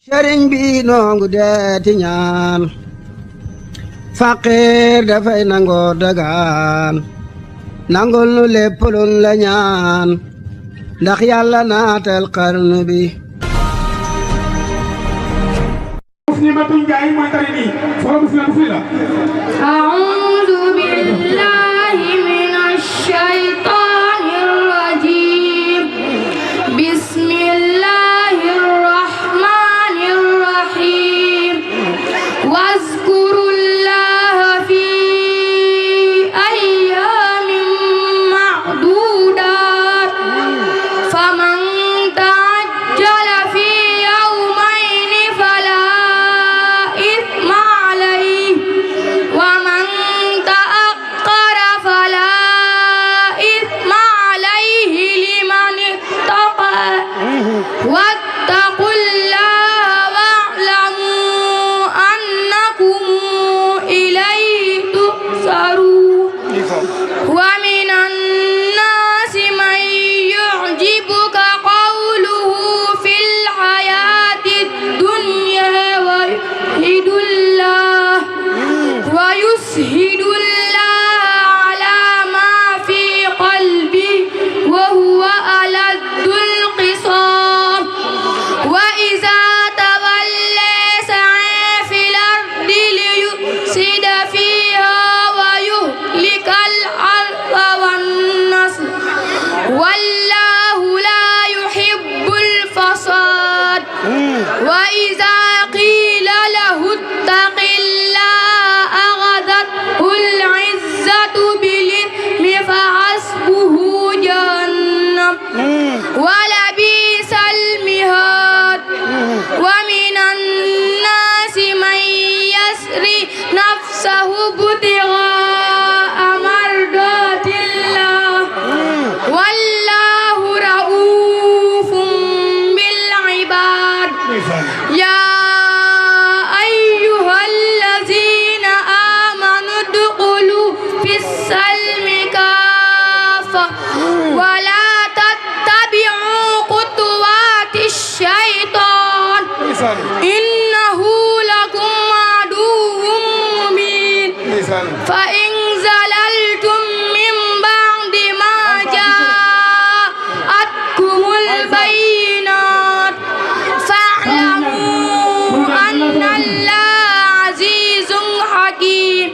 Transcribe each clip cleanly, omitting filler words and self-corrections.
sëriñ bi noongu deeti ñaan faqiir dafay nangoo dagaan nangul nu lépp luñ la ñaan ndax yàlla naatal xarnu bi muslimatun jaay mooy tari nii solo bismillah a'uudu billahi minash shaytaanir rajiim bismillahir rahmaanir rahiim wazkurullaha fi ayyaamin ma'duudaat faman ta'ajjala fi yawmayni falaa ithma alayhi wa man ta'akhkhara falaa ithma alayhi liman ittaqaa wattaqullaha wa'lamuu annakum ilayhi tuhsharuun wa minan naasi man yu'jibuka qawluhu fil hayaatid dunyaa wa yushhidullaha alaa maa fii qalbihi wa huwa aladdul qisaam wa izaa tawallaa sa'aa fil ardi liyufsida fiihaa wa yuhlikal harsa wan nasl wallaahu laa yuhibbul fasaad wa izaa qiila lahu ittaqillaaha akhadhathul 'izzatu bil ithmi fahasbuhu jahannam wa labisal mihaad wa minan naasi man yasri nafsahu ibtighaa'a mardaatillah wallaahu ra'uufun bil 'ibaad yaa ayyuhallaziina aamanuu udkhuluu fis-silmi kaaffa wa laa tattabi'uu khutuwaatish shaytaan innahu lakum aduwwun mubiin fa in zalaltum min ba'di maa jaa'atkumul bayyinaat fa'lamuu anna Allaaha 'aziizun hakiim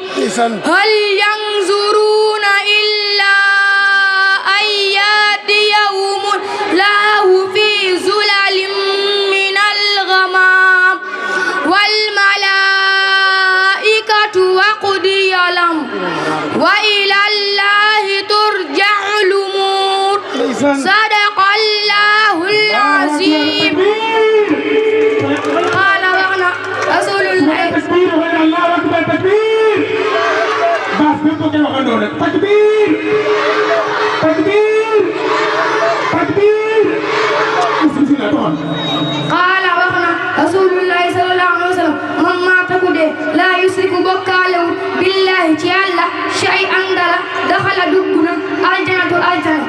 hal yanzuruuna illaa an ya'tiyahumullaahu fii zulalin minal ghamaam wal malaa'ikatu wa qudiya al-amru wa ilallaahi turja'ul umuur sadaqallaahul aziim qaala waxna rasuulullaahi takbir wa Allahu akbar takbir baas bépp ko waxandoo rek takbir takbir takbir bismillah toon qaala waxna rasuulullaahi sallallaahu alayhi wa sallam man maata ku dee laa yusriku bokkaalewul billaahi ci yàlla shay'an dara daxala dugg na aljanatu aljana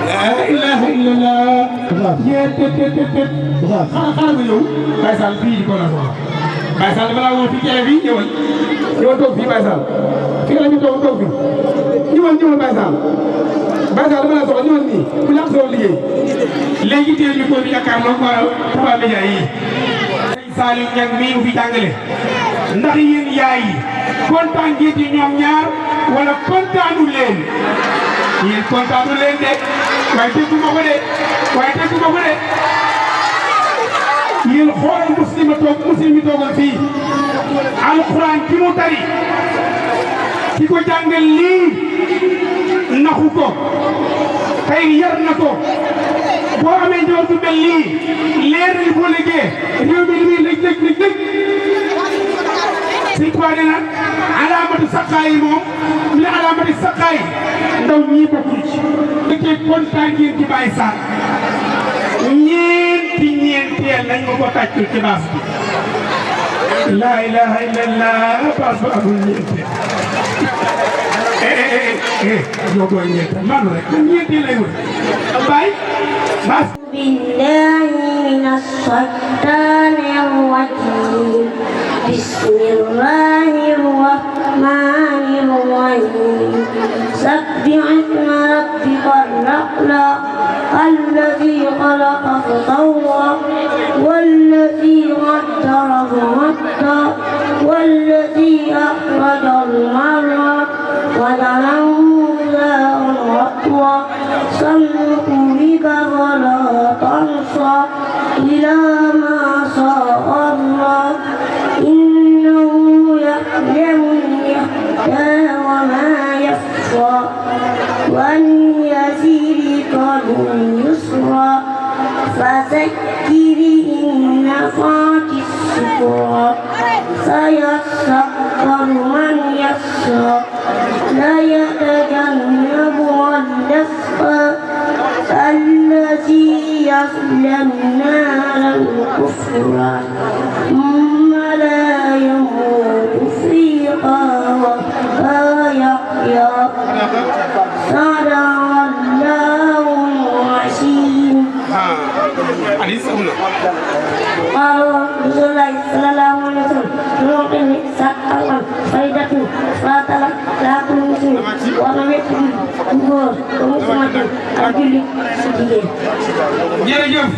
la ilaha illallah yee tet xaaral ma ñëw Baye Sall fii di ko la soxla Baye Sall balaa woo fii jëlee fii ñëwal toog fii Baye Sall fii la ñu toog fii ñëwal Baye Sall Baye Sall balaa soxla ñëwal nii ku ñàkk soo liggéey léegi tey ñu ko di jàkkaarloo waa Touba Média yi Saliou Niang mii mu fi jàngale ndax yéen yaay yi kontaan ngeen ci ñoom ñaar wala kontaanu leen yéen kontaanu leen de waaye dégguma ko de yéen xoolal muslim yi toogal fii alxuraan ki mu tari ki ko jàngal lii naxu ko tey yar na ko boo amee njaboot bu mel nii leer na boo liggéey réew mi li muy lëj Sëñ Tuubaa nee na alaamatu saqaay moom li alaamati saqaay ndaw ñii bokkuñ ci dëkkee kontaan ngeen ci Baye Sall ñeenteel nañ ma ko tàccul ci baas bi laa ilaha illallah baas ba amul ñeenteel ñoo koy ñeent man rek ñeent lay wër bay bas بالله من الشيطان الرجيم بسم الله الرحمن الرحيم سبح اسم ربك الأعلى الذي خلق فسوى والذي قدر فهدى والذي أخرج المرعى وجعله غثاء أحوى سنقرئك فلا تنسى إلى ما شاء الله إنه يعلم اليهدى وما يخفى وليزيدك اليسرى فذكر إن نفعت الذكرى سيذكر من يخشى لا يتجنبها الأشقى الذي يصلى النار الكبرى ثم لا يموت فيها ولا يحيا صدق الله العظيم. قال رسول الله صلى الله عليه وسلم يوقن سقطا فائدة فاتلا لا كل مسلم ولم يكن góor ba mu xamante ak julli si jigéen. jërëjëf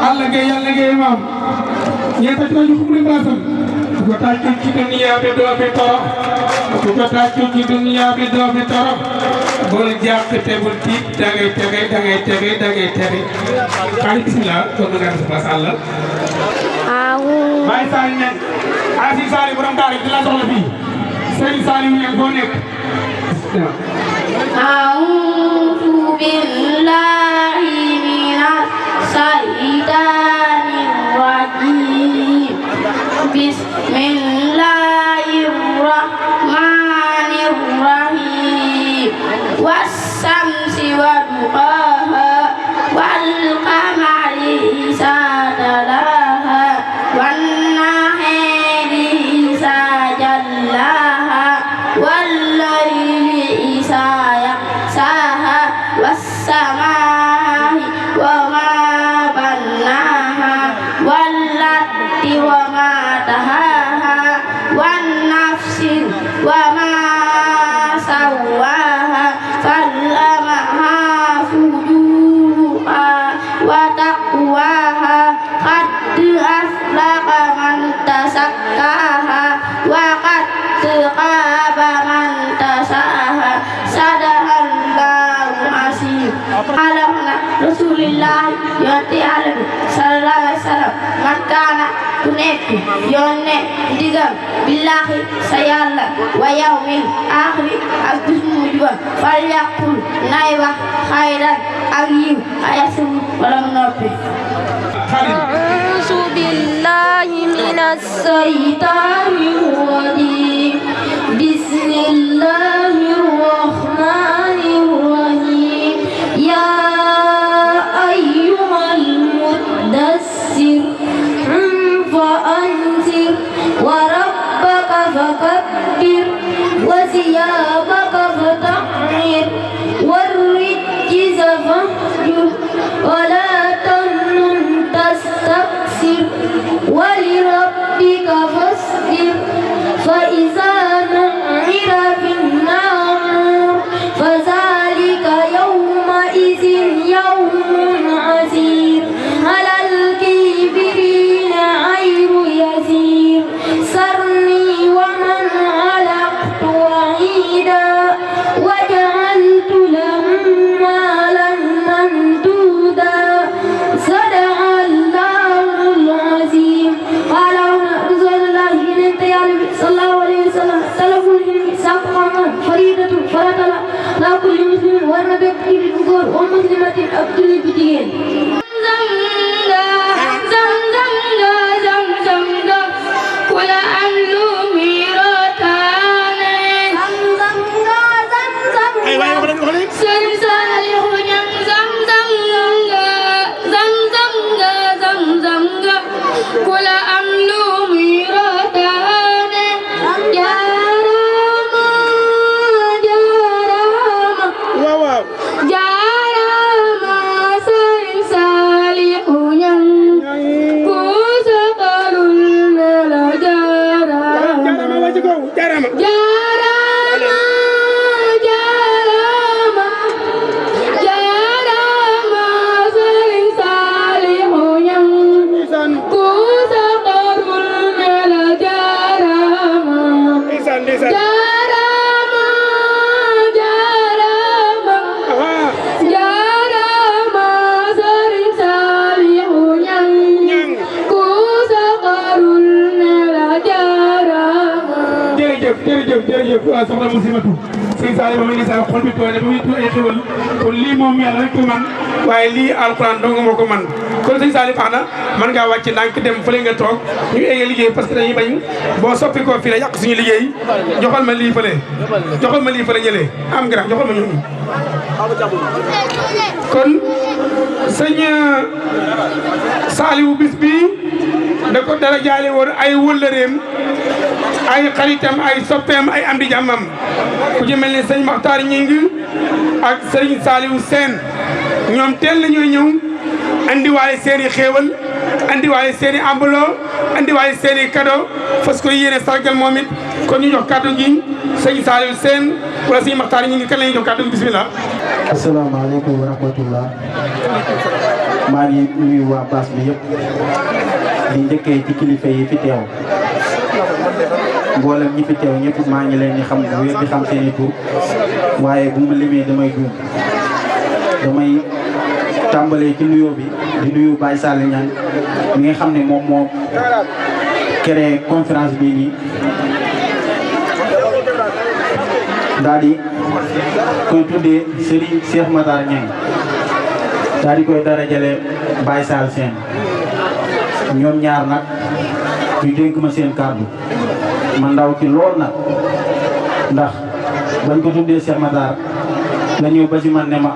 Alla Gaye Yàlla Gaye maam ñeenta ci ñu xumri baasam ku ko tàccu ci dunya bi doo fi torox ku ko tàccu ci dunya bi doo fi torox bul jàq te bul tiit dangay tege xaali bismillah kon nga def sa Alla Baye Sali ne Asi Sali borom daara di la soxla fii Serigne Sali mu ne foo nekk أعوذ بالله من الشيطان الرجيم بسم الله الرحمن الرحيم والشمس وضحاها والقمر إذا تلاها والنهار إذا جلاها والليل إذا يغشاها والسماء وما بناها والأرض وما طحاها والنفس وما سواها فألهمها فجورها وتقواها قد أفلح من تزكاها وقد خاب من دساها صدق الله العظيم. علمنا رسول الله yonent Yàlla bi sallallahu alayhi wa sallam man kaana ku nekk yónne ndigam billaahi sa Yàlla wa yawmil aaxiri ak bis mu mujj ba fal yaqul nay wax xayran ak yiw ayasum wala mu noppi. أعوذ بالله من الشيطان الرجيم بسم الله الرحمن الرحيم يا أيها المدثر قم فأنذر وربك فكبر وثيابك فطهر والرجز فاهجر ولا تمنن تستكثر ولربك فاصبر فإذا نعر في النار فذلك يومئذ يوم عسير على الكافرين غير يسير ذرني ومن خلقت وحيدا وجعلت له مالا ممدودا صدق الله العظيم. قال رسول الله صلى الله عليه وسلم طلب العلم سابقا فريضة فرض على كل مسلم ورب يكفي الذكور ومسلمة أبدل البدين. ولا أنلوم رتان كل أملوم رتان يا رب jërëjëf soxna Moussimatou sëñ Saliou ba ma ngi sa xol bi tooy ba muy tuur ay xéwal kon lii moom yàlla rek ko man waaye lii alxuraan dong moo ko man kon sëñ Saliou baax na mën ngaa wàcc ndànk dem fële nga toog ñu eggee liggéey parce que dañuy bañ boo soppi ko fii la yàq suñu liggéey joxal ma lii fële ñëlee am grand joxal ma ñooñu kon sëñ Saliou bis bi da ko dara jaale woon ay wëllëreem ay xaritam ay soppeem ay am di jàmmam ku ci mel ni sëñ Makhtar Ñing ak sëñ Saliou Sène ñoom teel la ñooy ñëw andiwaale seeni xéewal andiwaale seeni ambuloo andiwaale seeni cadeau fas ko yéene sargal moom it kon ñu jox kàddu gi sëñ Saliou Sène wala sëñ Makhtar Ñing kan la ñuy jox kàddu gi bismillah. asalaamaaleykum wa rahmatullah maa ngi nuyu waa baas bi yëpp di njëkkee ci kilifa yi fi teew mboolem ñi fi teew ñëpp maa ngi leen di xam bu wér di xam seen i tur waaye bu ma limee damay juum damay tàmbalee ci nuyoo bi di nuyu Baye Sall Niang mi nga xam ne moom moo créé conférence bii nii daal di koy tuddee Serigne Cheikh Matar Niang daal di koy darajale Baye Sall Sène ñoom ñaar nag ñu dénk ma seen kàddu ma ndaw ci lool nag ndax bañ ko tuddee Cheikh Matar la ñëw ba ci man ne ma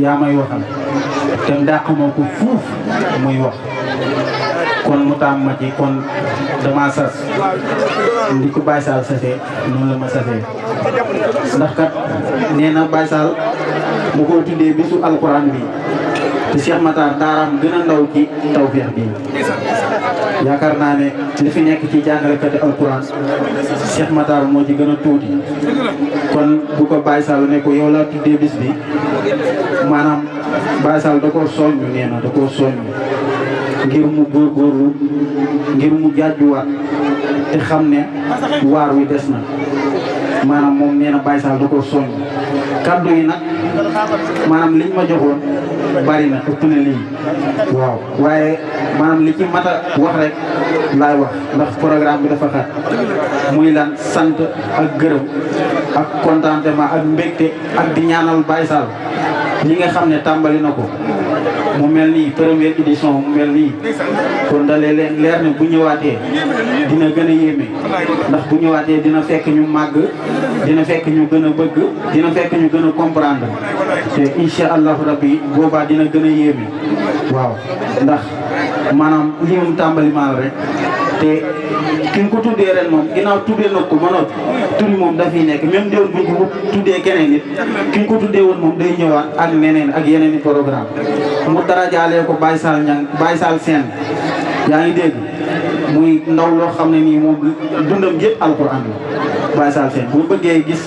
yaa may waxal te ndàq ma ko fuuf muy wax kon mu taam ma ci kon dama sas ndi ko Baye Sall sasee noonu la ma sasee ndax kat nee na Baye Sall mu ko tuddee bisu alquran bi te Cheikh Matar daaraam gën a ndaw ci tawfeex bi yaakaar naa ne li fi nekk ci jàngalekati alquran Cheikh Matar moo ci gën a tuuti kon bu ko Baye Sall ne ko yow laa tuddee bis bi maanaam Baye Sall da koo soññu nee na da koo soññu ngir mu góorgóorlu ngir mu jàjjuwaat te xam ne waar wi des na maanaam moom nee na Baye Sall da koo soññu kaddu yi nag maanaam liñ ma joxoon bari na ëpp na lii waaw waaye maanaam li ci mat a wax rek laay wax ndax programme bi dafa xat muy lan sant ak gërëm ak contentement ak mbégte ak di ñaanal Baye Sall li nga xam ne tàmbali na ko mu mel nii première édition mu mel nii kon dalee leen leer ne bu ñëwaatee dina gën a yéeme ndax bu ñëwaatee dina fekk ñu màgg dina fekk ñu gën a bëgg dina fekk ñu gën a comprendre te incha allahu rabbi boobaa dina gën a yéeme waaw ndax maanaam lii moom tàmbali maal rek te ki nga ko tuddee ren moom ginnaaw tuddee na ko ba noppi tur moom dafiy nekk même déwén buñ ko tuddee keneen nit ki nga ko tuddee woon moom day ñëwaat ak neneen ak yeneen i programme mu dara jaalee ko Baye Sall Niang Baye Sall Sène yaa ngi dégg muy ndaw loo xam ne nii moom dundam yëpp alxuraan la Baye Sall Sène bu bëggee gis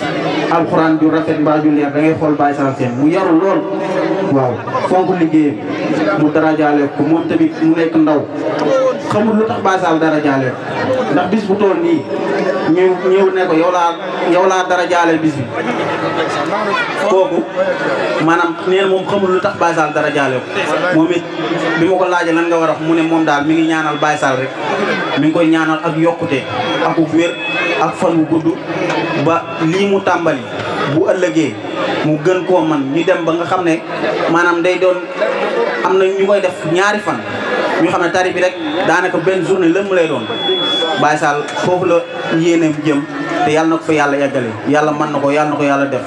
alxuraan ju rafet mbaa ju leer da ngay xool Baye Sall Sène mu yaru lool waaw fonk liggéeyam mu dara jaalee ko moom tamit mu nekk ndaw xamul lu tax Baye Sall dara jaale ndax bis bu toll nii ñëw ne ko yow laa dara jaale bis bi kooku maanaam nee na moom xamul lu tax Baye Sall dara jaale ko moom it bi ma ko laajee lan nga war a wax mu ne moom daal mi ngi ñaanal Baye Sall rek mi ngi koy ñaanal ak yokkute ak wér ak fan wu gudd ba lii mu tàmbali bu ëllëgee mu gën koo man ñu dem ba nga xam ne maanaam day doon am na ñu koy def ñaari fan ñu xam ne tari bi rek daanaka benn journée lëmm lay doon Baye Sall foofu la yéeneem jëm te yàlla na ko fa yàlla eggale yàlla mën na ko yàlla def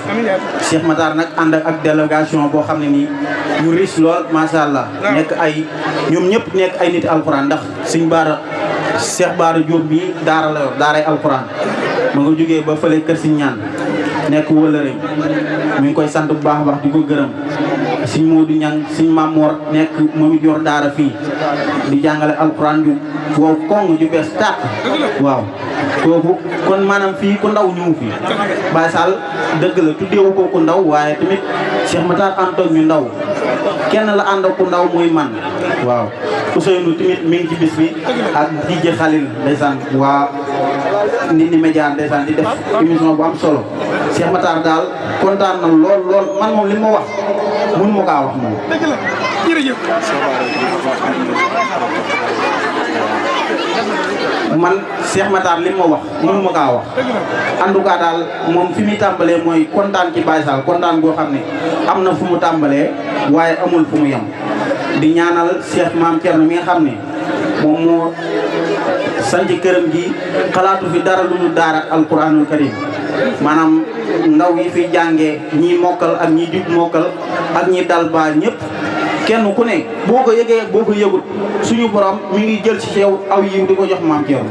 Cheikh Matar nag ànd ak délégation boo xam ne nii ñu riche lool macha allah nekk ay ñoom ñëpp nekk ay nit alxuraan ndax suñ baara Cheikh Baara Diop bii daara la yor daaray alxuraan ma nga jógee ba fële kër si ñaan nekk wëllëre mi ngi koy sant bu baax a baax di ko gërëm Sëñ Modou Niang Sëñ Mamor nekk moom it yor daara fii di jàngale alxuraan ju wow kong ju bees tàq waaw kooku kon maanaam fii ku ndaw ñëw fii Baye Sall dëgg la tuddeewu ko ku ndaw waaye tamit Cheikh Matar àndoon ñu ndaw kenn la ànd ku ndaw muy man waaw Ousseynou tamit mi ngi ci bis bi ak DJ Khalil ndeysaan waa Ndindy Média ndeysaan di def émission bu am solo Cheikh Matar daal kontaan na lool man moom li ma wax mun ma kaa wax moom. dëgg la jërëjëf. man Cheikh Matar li ma wax mënu ma kaa wax en tout cas daal moom fi muy tàmbalee mooy kontaan ci Baye Sall kontaan goo xam ne am na fu mu tàmbalee waaye amul fu mu yem di ñaanal Cheikh Maam Thierno mi nga xam ne moom moo sanc këram gi xalaatu fi dara lu dul daara alquranul karim maanaam ndaw yi fi jàngee ñii mokkal ak ñii jub mokkal ak ñi dal ba ñëpp kenn ku ne boo ko yëgee boo ko yëgut suñu borom mi ngi jël ci yow aw yiw di ko jox Maam Thierno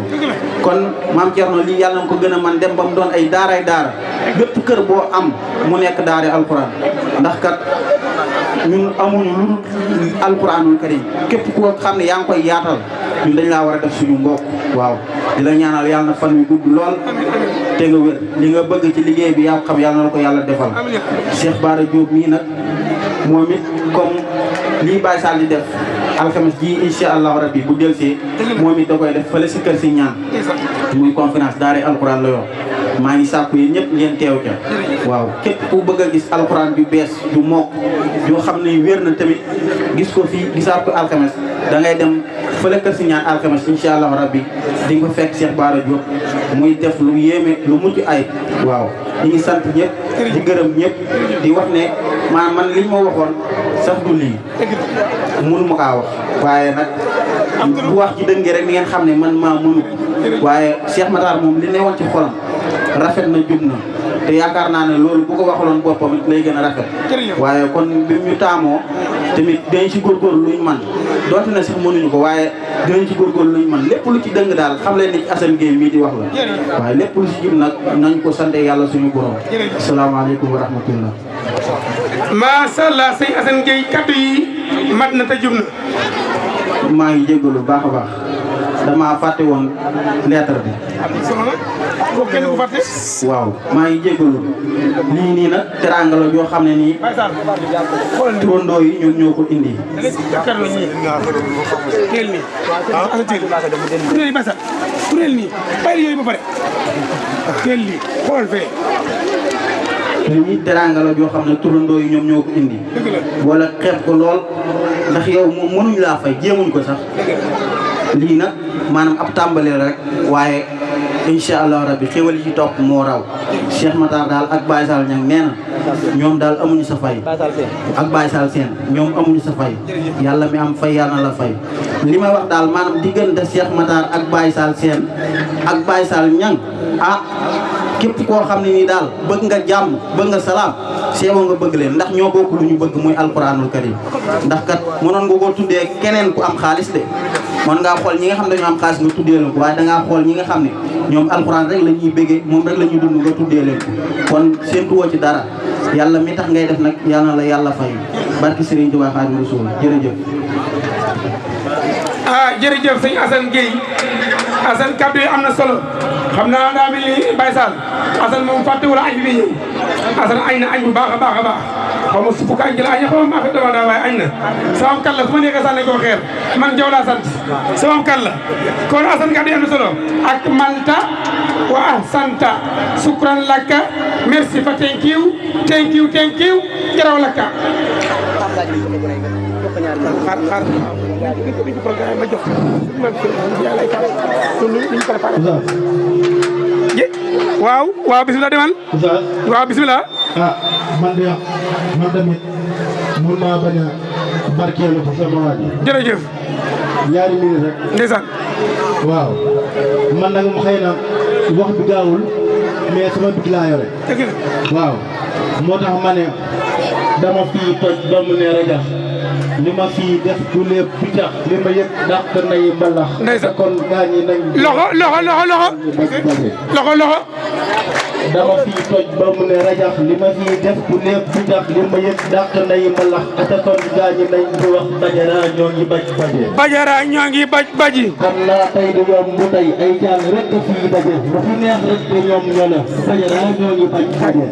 kon Maam Thierno lii yàlla na ko gën a man dem ba mu doon ay daaray daara bépp kër boo am mu nekk daara alquran ndax kat ñun amuñu lu dul alquranul karim képp ku xam ne yaa ngi koy yaatal ñun dañ laa war a def suñu mbokk waaw di la ñaanal yàlla na fan wi gudd lool te nga wér li nga bëgg ci liggéey bi yaa xam yàlla na la ko yàlla defal Cheikh Bara Diop mii nag moom it comme lii Baye Sall di def alxames ji incha allahu rabbi bu delsee moom it da koy def fële si kër si ñaan muy conférence daara alquran la yor maa ngi sàkku yi ñëpp ngeen teew ca waaw képp ku bëgg a gis alquran ju bees ju mokk yoo xam ne wér na tamit gis ko fii gisaat ko alxames da ngay dem fële kër si ñaan alxames incha allahu rabbi di nga ko fekk Cheikh Bara Diop muy def lu yéeme lu mucc ay waaw ñu ngi sant ñëpp di gërëm ñëpp di wax ne man liñ ma waxoon sax du lii mënu ma kaa wax waaye nag bu wax ci dënge rek ni ngeen xam ne man maa mënu waaye Cheikh Matar moom li newoon ci xolam rafet na jub na te yaakaar naa ne loolu bu ko waxaloon boppam it lay gën a rafet waaye kon bi ñu taamoo tamit dinañ ci góorgóorlu luñ man doonte na sax mënuñu ko waaye dinañ ci góorgóorlu luñ man lépp lu ci dëng daal xam leen ni ci Assane Gueye mii di wax la waaye lépp lu ci jub nag nañ ko sante yàlla suñu borom asalaamaaleykum wa rahmatullah macha allah sëñ Assane Gueye kaddu yi mat na te jub na maa ngi jégalu baax a baax dama fàtte woon lettre bi kenn ku fàtte waaw maa ngi jégalu lii nii nag teraanga la yoo xam ne nii turandoo yi ñoom ñoo ko indi teel nii kuréel yi basa kuréel nii bàyyi yooyu ba pare teel lii xool fee lii teraanga la yoo xam ne turandoo yi ñoom ñoo ko indi wala xeeb ko lool ndax yow moom mënuñ laa fay jéemuñ ko sax lii nag maanaam ab tàmbali rek waaye incha allah rabbi xéwal yi ci topp moo raw Cheikh Matar daal ak Baye Sall ñang nee na ñoom daal amuñu sa fay ak Baye Sall seen ñoom amuñu sa fay yàlla mi am fay yàlla na la fay li may wax daal maanaam diggante Cheikh Matar ak Baye Sall seen ak Baye Sall ñang képp koo xam ne nii daal bëgg nga jàmm bëgg nga salaam seeboo nga bëgg leen ndax ñoo bokk lu ñu bëgg muy alquranul karim ndax kat mënoon nga koo tuddee keneen ku am xaalis de mën ngaa xool ñi nga xam ne dañoo am xaalis nga tuddee leen ko waaye dangaa xool ñi nga xam ne ñoom alquran rek la ñuy bëggee moom rek la ñuy dund nga tuddee leen ko kon séentuwoo ci dara yàlla mi tax ngay def nag yal na la yàlla fay barki Serigne Touba Xaadimu Rasuul jërëjëf jërëjëf sëñ Assane Gueye Assane kaddu yi am na solo xam naa daa mel ni Baye Sall Assane moom fàttewul añ bi ñëw Assane añ na añ bu baax a baax a baax xaw ma suppu kañ ji la añ xaw ma maa fi dama daa waaye añ na sama kan la su ma nekkee sànni ko xeer man jaw laa sant sama kan la kon Assane kaddu yi am na solo ak manta wa ahsanta sukran lakka merci fa thank you jaraw lakka xaar ma jox waaw bismillah demal waaw bismillah man tamit mun naa bañ a barkeelu pour sama waa ji jërëjëf ñaari minute rek ndeysaan waaw man nag xëy na wax bi gaawul mais sama bit laa yore waaw moo tax ma ne dama fii toj ba mu ne rajax li ma fii def du lépp pitax li ma yëg dàq nay mbalax ndeysaan kon gaañi nañ loxo dama fii toj ba mu ne rajax li ma fii def du lépp pitax li ma yëg dàq nay mbalax ata kon gaañi nañ bu wax bajara ñoo ngi baj baji xam naa tey du yomb bu tey ay jàng rek fii daje lu fi neex rek te ñoom ñoo la bajara ñoo ngi baj baje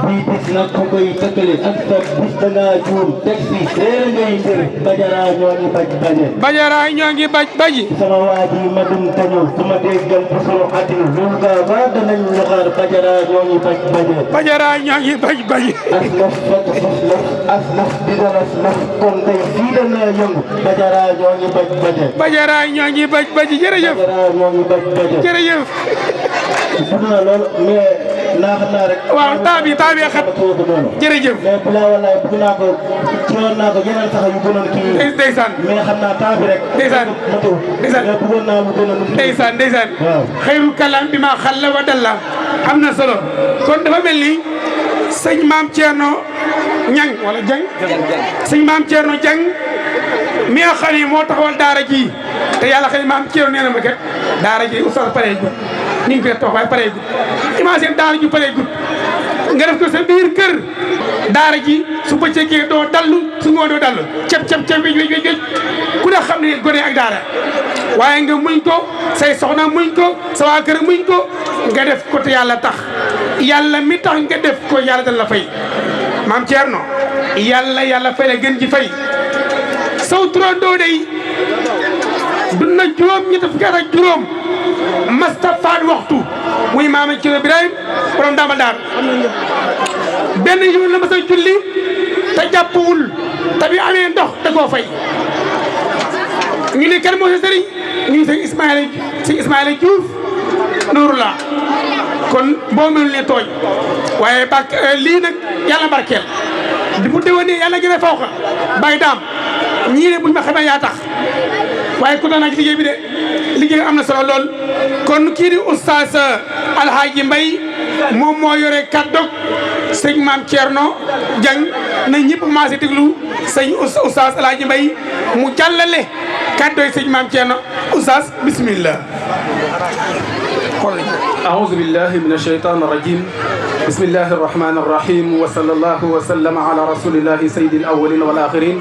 bii bis nag ku koy tëkkale ak sa bis da ngaa juum teg si réer ngay mbir Bajara ñoo ngi baj baje Bajara ñoo ngi baj baji sama waa ji ma dum tañu su ma déggal bu sunu àddina loolu gaa ba danañ ñu xaar Bajara ñoo ngi baj baje Bajara ñoo ngi baj baji as naf fekk fas naf as naf di dalas naf kon tey fii dana yëngu Bajara ñoo ngi baj baje Bajara ñoo ngi baj baji jërëjëf Bajara ñoo ngi baj baje jërëjëf bëgg naa lool mais naa xam naa rek waaw temps bi xat jërëjëf mais bilaa wallaay bëgg naa ko ci woon naa ko yeneen sax yu gënoon kii ndeysaan mais xam naa temps bi rek ndeysaan ndeysaan mais bëggoon naa mu gënoon ndeysaan waaw xayrul kalaam bi ma xalla wa dalla am na solo kon dafa mel ni sëñ maam Thierno Ñang wala Jang sëñ maam Thierno Jang mi nga xam ne moo taxawal daara ji te yàlla xëy maam Thierno nee na ma kat daara ji oustaz paree gut ni ngi koy toog waaye paree gut imagine daara ji paree gut nga def ko sa biir kër daara ji su bëccëgee doo dallu su ngoo doo dallu cep wéj ku ne xam ne gone ak daara waaye nga muñ ko say soxna muñ ko sa waa kër muñ ko nga def ko te yàlla tax yàlla mi tax nga def ko yàlla dana la fay maam Thierno yàlla fay la gën ji fay saw turandoo day dund na juróom ñetti fukki at ak juróom mastafaat waxtu muy maama Thierno Birahim borom daamal daar benn jour la mas a julli te jàppwul te bi amee ndox da koo fay ñu ne kan moo sa sëriñ ñu ngi sëñ Ismaïla Diouf Nourullah kon boo mënul ne tooñ waaye lii nag yàlla barkeel di mu déwénee yàlla gën a faw xa bàyyi daam ñii ne buñ ma xamee yaa tax waaye ku naa ci liggéey bi de liggéey am na solo lool kon kii di oustaz Alhaaji Mbay moom moo yore kàddu sëñ maam Thierno Dieng na ñëpp maase déglu sëñ oustaz Alhaaji Mbay mu jàllale kàddu sëñ maam Thierno oustaz bismillah أعوذ بالله من الشيطان الرجيم بسم الله الرحمن الرحيم وصلى الله وسلم على رسول الله سيد الأولين والآخرين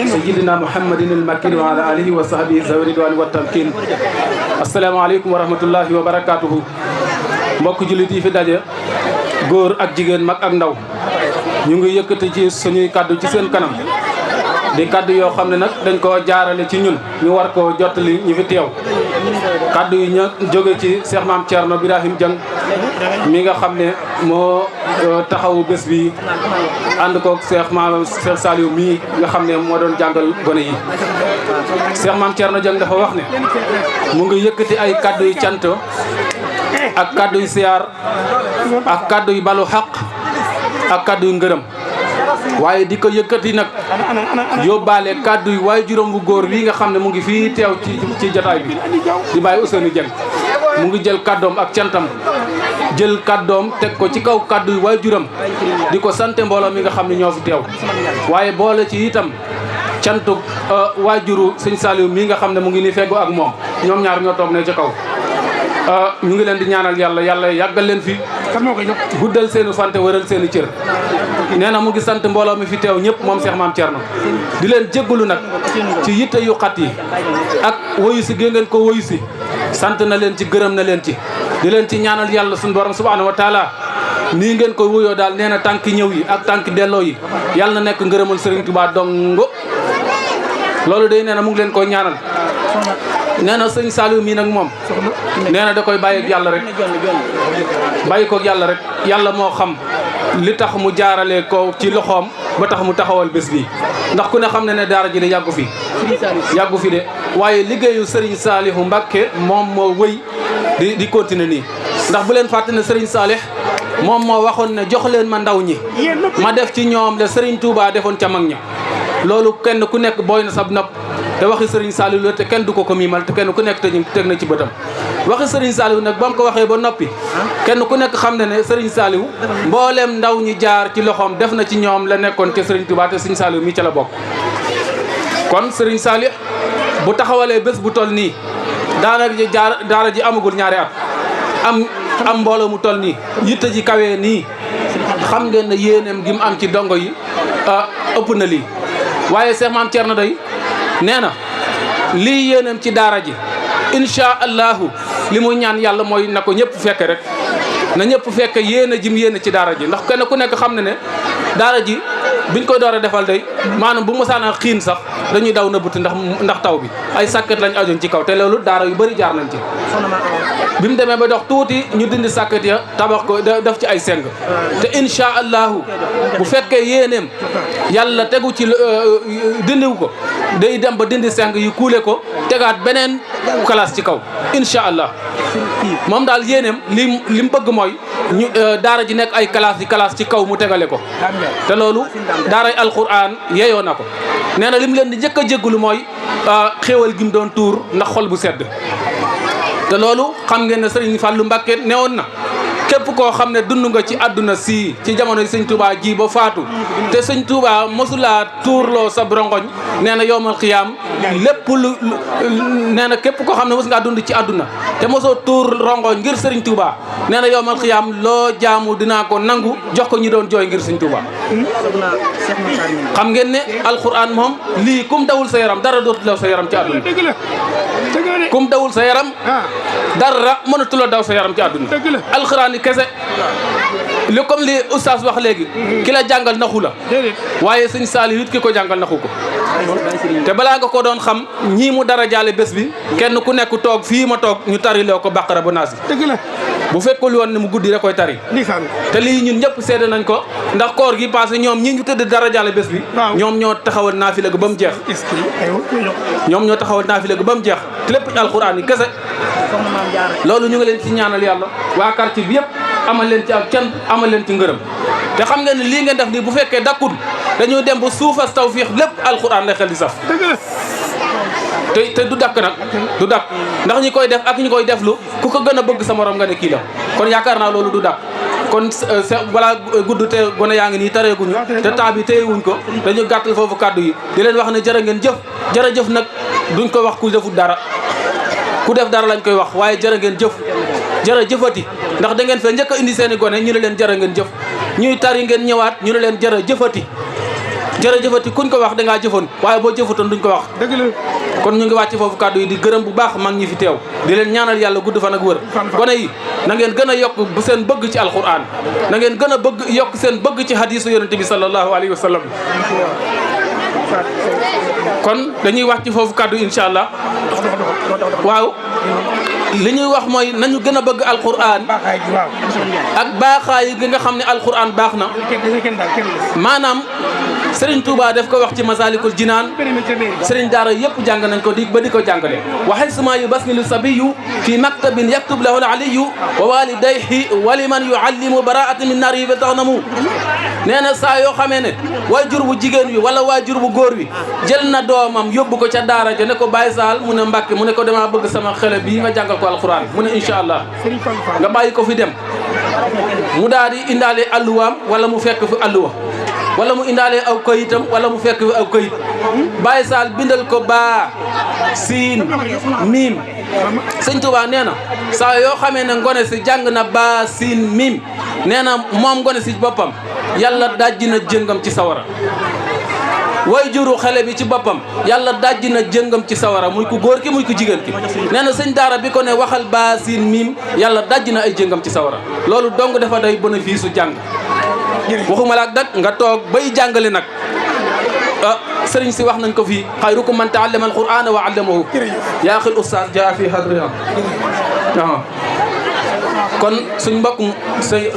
سيدنا محمد المكين وعلى آله وصحبه ذوي الرضوان والتمكين السلام عليكم ورحمة الله وبركاته mbokk jullit yi fi daje góor ak jigéen mag ak ndaw ñu ngi yëkkati ci suñuy kaddu ci seen kanam di kaddu yoo xam ne nag dañ koo jaarale ci ñun ñu war koo jottali ñu fi teew kaddu yi ñu jóge ci Cheikh Mame Thierno Birahim Dieng mi nga xam ne moo taxawu bés bi ànd koog Cheikh Saliou mii nga xam ne moo doon jàngal gone yi Cheikh Mame Thierno Dieng dafa wax ne mu ngi yëkkati ay kaddu yu cant ak kaddu yu siyaar ak kaddu yu balu xaq ak kaddu yu ngërëm waaye di ko yëkkati nag yóbbaale kaddu yi waaye juróom bu góor bii nga xam ne mu ngi fii teew ci jotaay bi di bàyyi Ousseynou Dieng mu ngi jël kaddoom ak cantam jël kaddoom teg ko ci kaw kaddu yi waaye juróom di ko sante mbooloo mi nga xam ne ñoo fi teew waaye boole ci itam cantu waajuru sëñ Saliou mii nga xam ne mu ngi ni feggu ak moom ñoom ñaar ñoo toog ne ci kaw ñu ngi leen di ñaanal yàlla yàggal leen fi guddal seeni fante wëral seeni cër nee na mu ngi sant mbooloo mi fi teew ñëpp moom Cheikh Mame Thierno di leen jéggalu nag ci yitte yu xat yi ak woyu si gé ngeen ko woyu si sant na leen ci gërëm na leen ci di leen ci ñaanal yàlla suñu borom subhanahu wa taala nii ngeen ko wuyoo daal nee na tànki ñëw yi ak tànki delloo yi yàlla na nekk ngërëmal Serigne Touba dongo loolu day nee na mu ngi leen koy ñaanal nee na sëñ Saliou mii nag moom nee na da koy bàyyi ak yàlla rek bàyyi ko ak yàlla rek yàlla moo xam li tax mu jaarale ko ci loxoom ba tax mu taxawal bés bi ndax ku ne xam ne ne daara ji de yàggu fi de waaye liggéeyu Serigne Saliou Mbacké moom moo wëy di continuer nii ndax bu leen fàtte ne Serigne Salih moom moo waxoon ne jox leen ma ndaw ñi ma def ci ñoom le Serigne Touba defoon ca mag ña loolu kenn ku nekk booy na sab nopp te waxi Serigne Saliou la te kenn du ko miimal te kenn ku nekk teg na ci bëtam waxi Serigne Saliou nag ba mu ko waxee ba noppi kenn ku nekk xam ne ne Serigne Saliou mbooleem ndaw ñi jaar ci loxoom def na ci ñoom la nekkoon te Serigne Touba te Serigne Saliou mi ca la bokk kon Serigne Saliou bu taxawalee bés bu toll nii daara ji amagul ñaari at am mbooloo mu toll nii yitte ji kawee nii xam ngeen ne yéeneem gi mu am ci dongo yi ëpp na lii waaye Cheikh Mame Thierno day nee na lii yéenam ci daara ji incha allahu li muy ñaan yàlla mooy na ko ñëpp fekke rek na ñëpp fekk yéene jim yéene ci daara ji ndax kenn ku nekk xam ne daara ji biñ koy door a defal day maanaam bu mosaana xiin sax dañuy daw nëbbati ndax taw bi ay sàkket lañ ajoon ci kaw te loolu daara yu bëri jaar nañ ci bi mu demee ba dox tuuti ñu dindi sàkket ya tabax ko def ci ay seng te insha allahu bu fekkee yéeneem yàlla tegu ci dindiw ko day dem ba dindi seng yu kuule ko tegaat beneen classe ci kaw insha allah moom daal yéeneem li mu bëgg mooy ñu daara ji nekk ay classe ci kaw mu tegale ko te loolu daaray alquran yeyoo na ko nee na li mu leen di njëkk a jéggulu mooy xéewal gi mu doon tuur ndax xol bu sedd te loolu xam ngeen ne Sëriñ Fàllu Mbàkke newoon na képp koo xam ne dund nga ci àdduna si ci jamono yi sëñ Touba ji ba faatu te sëñ Touba mosulaa tuurloo sa brongoñ nee na yowmal xiyaam lépp lu nee na képp koo xam ne mos ngaa dund ci àdduna te mosoo tuur rongoñ ngir sëriñ Touba nee na yowmal xiyaam loo jaamu dinaa ko nangu jox ko ñi doon jooy ngir sëñ Touba. xam ngeen ne alquran moom lii kum dawul sa yaram dara dootu daw sa yaram ci àdduna kum dawul sa yaram dara mënatu la daw sa yaram ci àdduna alquran yi kese li comme li oustaz wax léegi ki la jàngal naxu la waaye sëñ Saliou it ki ko jàngal naxu ko te balaa nga ko doon xam ñii mu dara jaale bés bi kenn ku nekk toog fii ma toog ñu tari loo ko bàqara ba naasi bu fekkul woon ne mu guddi da koy tari te lii ñun ñëpp seede nañ ko ndax koor gi passé ñoom ñi ñu tëdd dara jaale bés bi ñoom ñoo taxawal naafila ga ba mu jeex ñoom ñoo taxawal naafila ga ba mu jeex te lépp alxuraan yi kese loolu ñu ngi leen ci ñaanal yàlla waa quartier bi yëpp amal leen ci ak cant amal leen ci ngërëm te xam ngeen ne lii ngeen def nii bu fekkee dakkul dañuy dem ba suufas tawfiix lépp alxuraan lay xel di saf te du dakk nag du dakk ndax ñi koy def ak ñi koy deflu ku ko gën a bëgg sa morom nga ne kii la kon yaakaar naa loolu du dakk kon balaa gudd te gone yaa ngi nii tareeguñu te temps bi téyewuñ ko dañu gàttal foofu kàddu yi di leen wax ne jërë ngeen jëf jërëjëf nag duñ ko wax ku defut dara ku def dara lañ koy wax waaye jërë ngeen jëf jërëjëfati ndax da ngeen fee njëkk a indi seen i gone ñu ne leen jërë ngeen jëf ñuy tari ngeen ñëwaat ñu ne leen jërëjëfati jërëjëfati kuñ ko wax da ngaa jëfoon waaye boo jëfatoon duñ ko wax dëgg la kon ñu ngi wàcc foofu kàddu yi di gërëm bu baax mag ñi fi teew di leen ñaanal yàlla gudd fan ak wër gone yi na ngeen gën a yokk bu seen bëgg ci alquran na ngeen gën a bëgg yokk seen bëgg ci hadisu yonente bi sallallahu alayhi wa sallam kon dañuy wax ci foofu kàddu incha allah waaw li ñuy wax mooy nañu gën a bëgg alquran ak baaxaay gi nga xam ne alquran baax na maanaam Serigne Touba def ko wax ci Masalikul Jinaan Serigne daara yëpp jàng nañ ko ba di ko jàngale waxay suma yu basmilu sabiyu fi maktabin yaktub lahu aliyu wa walidayhi wa liman yuallimu baraati min nar yi ba tax na mu nee na saa yoo xamee ne waajur bu jigéen wi wala waajur bu góor wi jël na doomam yóbbu ko ca daara ja ne ko Baye Sall mu ne Mbàkke mu ne ko damaa bëgg sama xele bii nga jàngal ko alquran mu ne incha allah nga bàyyi ko fi dem mu daal di indaale alluwaam wala mu fekk fi alluwa wala mu indaale aw kayitam wala mu fekk fi aw kayit Baye Sall bindal ko baa siin miim sëñ Tuubaa nee na saa yoo xamee ne ngone si jàng na baa siin miim nee na moom ngone si boppam yàlla dajji na jëngam ci sawara way juru xale bi ci boppam yàlla dajji na jëngam ci sawara muy ku góor ki muy ku jigéen ki nee na sëñ daara bi ko ne waxal baa siin miim yàlla dajji na ay jëngam ci sawara loolu dong dafa day bénéfice su jàng waxuma laak nag nga toog bay jàngale nag sëriñ si wax nañ ko fii xayrukum man taallama alqur'ana wa allamahu yaa xil oustaz jaa fi hadriha kon suñ mbokk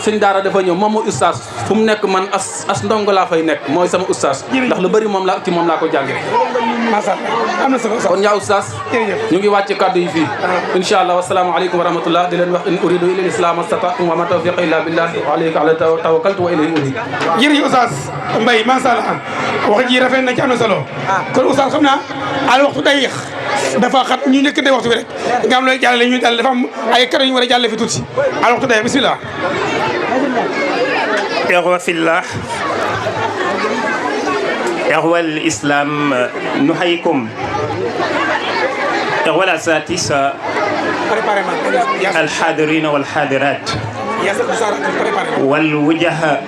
suñ daara dafa ñëw moom mooy oustaz fu mu nekk man as ndongo laa fay nekk mooy sama oustaz ndax lu bëri moom la ci moom laa ko jànge kon yaa oustaz ñu ngi wàcce kàddu yi fii insha allah wasalaamu aleykum wa rahmatullah di leen wax in uridu illa al-islam astata'tu wa ma tawfiqi illa billah wa alayhi ala tawakkaltu wa ilayhi unib jërëjëf oustaz Mbaye macha allah wax ji rafet na ci am na solo kon oustaz xam naa al waxtu day yéex dafa xat ñu njëkk de waxtu bi rek nga am looy jàllale ñu jàll dafa am ay kàddu yu ñu war a jàllale fi tuuti al waxtu day bismillah إخوة في الله إخوة الإسلام نحييكم إخوة الأساتذة الحاضرين والحاضرات والوجهاء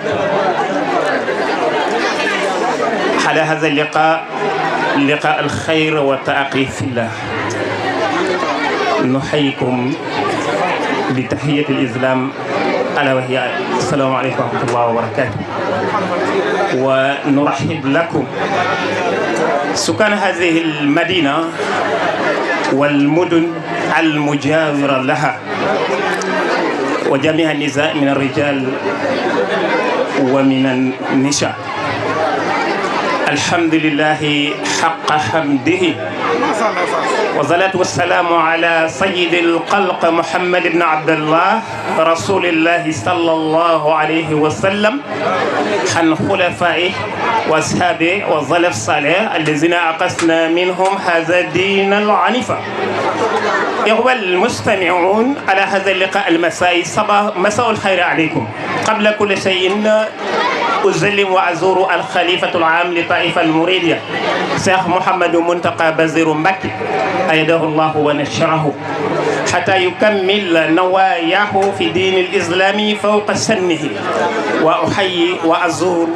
على هذا اللقاء لقاء الخير والتعاقي في الله نحييكم بتحية الإسلام ألا وهي السلام عليكم ورحمة الله وبركاته. ونرحب لكم سكان هذه المدينة والمدن المجاورة لها وجميع النساء من الرجال ومن النساء. الحمد لله حق حمده والصلاة والسلام على سيد الخلق محمد بن عبد الله رسول الله صلى الله عليه وسلم عن خلفائه وأصحابه والظلف الصالح الذين أقسنا منهم هذا الدين العنيف. إخوة المستمعون على هذا اللقاء المسائي مساء الخير عليكم. قبل كل شيء أسلم وأزور الخليفة العام لطائفة المريدية شيخ محمد منتقى بزير مكي أيده الله ونشره حتى يكمل نواياه في دين الإسلام فوق سنه. وأحيي وأزور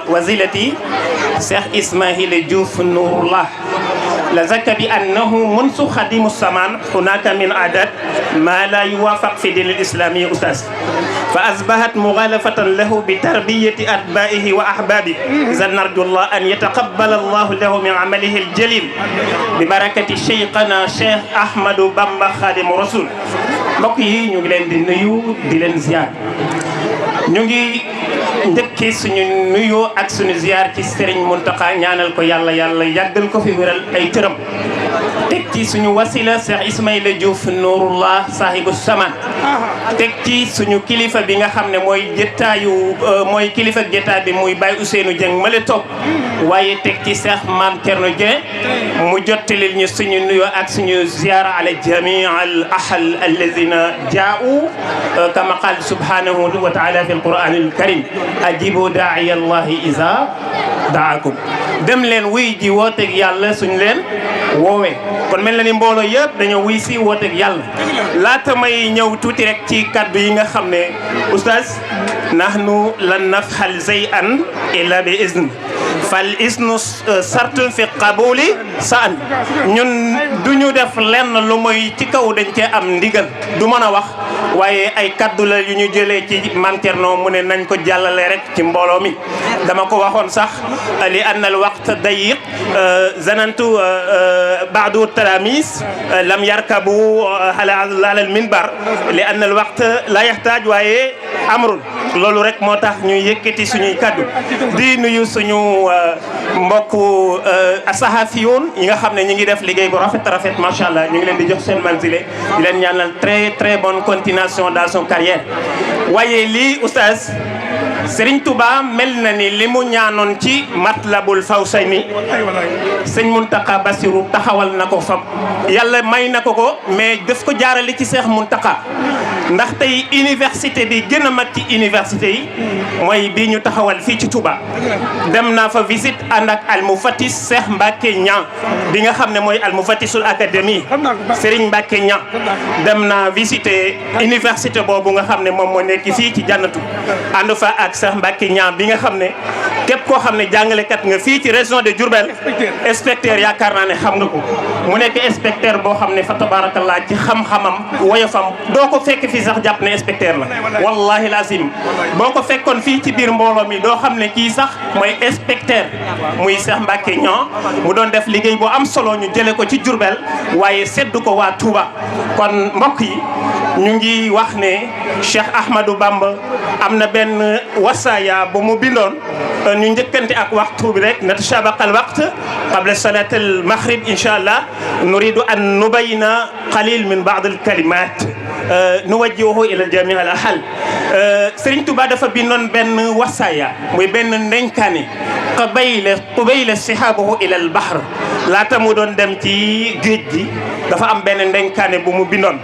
وزيلتي شيخ إسماعيل جوف نور الله. لا شك بأنه منذ خديم الزمان هناك من عادات ما لا يوافق في دين الإسلام أستاذ، فأصبحت مغالفة له بتربية أتباعه وأحبابه. إذا نرجو الله أن يتقبل الله له من عمله الجليل ببركة شيخنا شيخ أحمد بامبا خادم رسول. mbokk yi ñu ngi leen di nuyu di leen ziar. ñu ngi njëkkee suñu nuyoo ak suñu ziar ci Serigne Mountakha ñaanal ko yàlla yàggal ko fi wéral ay tëram. teg ci suñu wasila Cheikh Ismaïla Diouf Nourullah sahibu saman. teg ci suñu kilifa bi nga xam ne mooy kilifa jotaay bi muy Baye Ousseynou Dieng male toog. waaye teg ci Cheikh Mame Thierno Dieng mu jottalil ñu suñu nuyoo ak suñu ziara ala jami al ahal alladina jaa'u kama qala subhanahu wa ta'ala fi alquran alkarim ajibu daa'iya allahi iza da'akum. dem leen wuy ji wooteeg yàlla suñ leen woowee. kon mel na ni mbooloo yëpp dañoo wuy si wooteeg yàlla. laata may ñëw tuuti rek ci kaddu yi nga xam ne oustaz nahnu lan nafhal shay'an illa bi izn fal isnu sartun fi qabuli sa'an. ñun duñu def lenn lu mooy ci kaw dañ cee am ndigal du mën a wax waaye ay kaddu la yu ñu jëlee ci Mame Thierno mu ne nañ ko jàllale rek ci mbooloo mi. dama ko waxoon sax li anna al waqt dayiq zanantu baadu talamis lam yarkabu ala al minbar li anna al waqt la yahtaaj waaye amrun. loolu rek moo tax ñu yëkkati suñuy kaddu di nuyu suñu mbokku asahafiyun yi nga xam ne ñu ngi def liggéey bu rafet macha allah ñu ngi leen di jox seen manzile di leen ñaanal très bonne continuation dans son carrière. waaye lii oustaz Serigne Touba mel na ni li mu ñaanoon ci Matlabul Fawzayni sëñ Mountakha Bassirou taxawal na ko fa yàlla may na ko mais daf ko jaarale ci Cheikh Mountakha. ndax tey université bi gën a mag ci université yi mooy bii ñu taxawal fii ci Touba. dem naa fa visite ànd ak almufatis Cheikh Mbacké Niang bi nga xam ne mooy almufatisul académie Serigne Mbacké Niang. dem naa visiter université boobu nga xam ne moom moo nekk fii ci jannatu ànd fa ak Cheikh Mbacké Niang bi nga xam ne képp koo xam ne jàngalekat nga fii ci région de Diourbel inspecteur yaakaar naa ne xam nga ko mu nekk inspecteur boo xam ne fa tabarakallah ci xam-xamam woyofam doo ko fekk fii sax jàpp ne inspecteur la wallahi lazim boo ko fekkoon fii ci biir mbooloo mi doo xam ne kii sax mooy inspecteur muy Cheikh Mbacké Niang mu doon def liggéey bu am solo ñu jële ko ci Diourbel waaye seddu ko waa Touba. kon mbokk yi ñu ngi wax ne Cheikh Ahmadou Bamba am na benn wasaaya bu mu bindoon ñu njëkkante ak waxtu bi rek natashabaqa al waqt qabla salat al maghrib insha allah nuridu an nubayna qalil min ba'd al kalimat nuwajjihu ila jami' al ahal. Serigne Touba dafa bindoon benn wasaaya muy benn ndenkaane qubayla sihabahu ila al bahr laata mu doon dem ci géej gi dafa am benn ndenkaane bu mu bindoon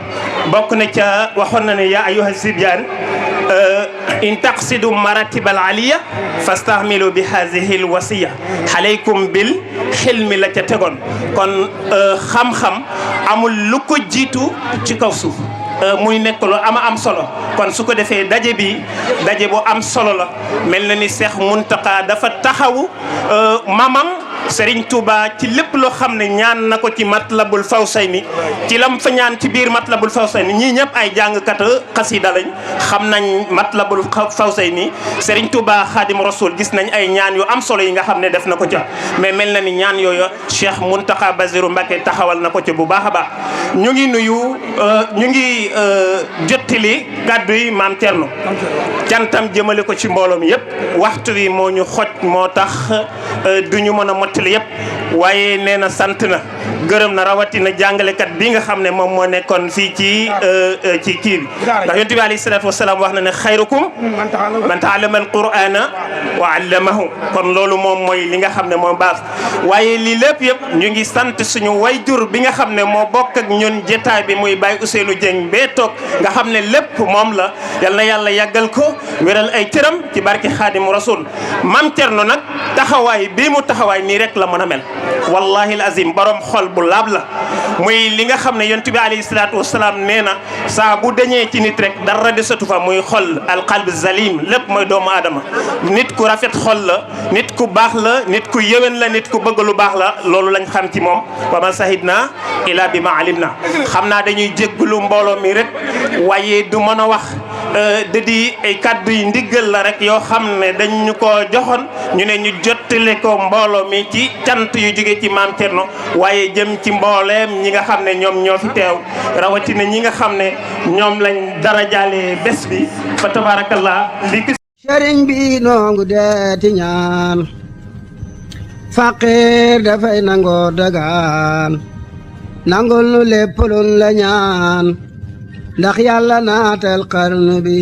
bokk na ca waxoon na ne ya ayyuha sibyan in taqsidu maratib al aliya fastahmilu bi hadhihi al wasiya alaykum bil xilmi la ca tegoon. kon xam-xam amul lu ko jiitu ci kaw suuf muy nekk lu am solo. kon su ko defee daje bi daje bu am solo la mel na ni Cheikh Mountakha dafa taxawu mamam Serigne Touba ci lépp loo xam ne ñaan na ko ci Matlabul Fawzayni ci lam fa ñaan ci biir Matlabul Fawzayni ñii ñëpp ay jàngkat xasida lañ xam nañ Matlabul Fawzayni Serigne Touba Khadim Rasoul gis nañ ay ñaan yu am solo yi nga xam ne def na ko ca mais mel na ni ñaan yooyu Cheikh Mountakha Bassirou Mbacké taxawal na ko ca bu baax a baax ñu ngi nuyu ñu ngi jottali kàddu yi maam Thierno cantam jëmale ko ci mbooloo mi yëpp waxtu wi moo ñu xoj moo tax du ñu mën a mottali yëpp waaye nee na sant na gërëm na rawatina jàngalekat bi nga xam ne moom moo nekkoon fii ci kii bi ndax yonent bi alayhi salaatu wasalaam wax na ne xayrukum man taallama alqur'ana wa allamahu kon loolu moom mooy li nga xam ne moo baax waaye lii lépp yëpp ñu ngi sant suñu wayjur bi nga xam ne moo bokk ak ñun jotaay bi muy Baye Ousseynou Dieng bee toog nga xam ne lépp moom la yal na yàlla yàggal ko wéral ay cëram ci barke Xaadimu Rasul Maam Cerno nag taxawaay bii mu taxawaay nii rek la mën a mel wallahi alazim borom xol bu laab la muy li nga xam ne yonent bi alayhi salaatu wasalaam nee na saa bu dañee ci nit rek dara desatu fa muy xol alqalb zalim lépp mooy doomu aadama nit ku rafet xol la nit ku baax la nit ku yëwen la nit ku bëgg lu baax la loolu lañ xam ci moom wa ma sahidna ila bi ma alim na xam naa dañuy jégglu mbooloo mi rek waaye du mën a wax da di ay kàddu yi ndiggal la rek yoo xam ne dañ ñu ko joxoon ñu ne ñu jottale ko mbooloo mi ci cant yu jóge ci Maam Cerno waaye jëm ci mbooleem ñi nga xam ne ñoom ñoo fi teew rawatina ñi nga xam ne ñoom lañ dara jaale bés bi fa tabarakallah sëriñ bi noongu deeti ñaan faqir dafay nangoo dagaan nangul nu lépp luñ la ñaan ndax yàlla naatal xarnu bi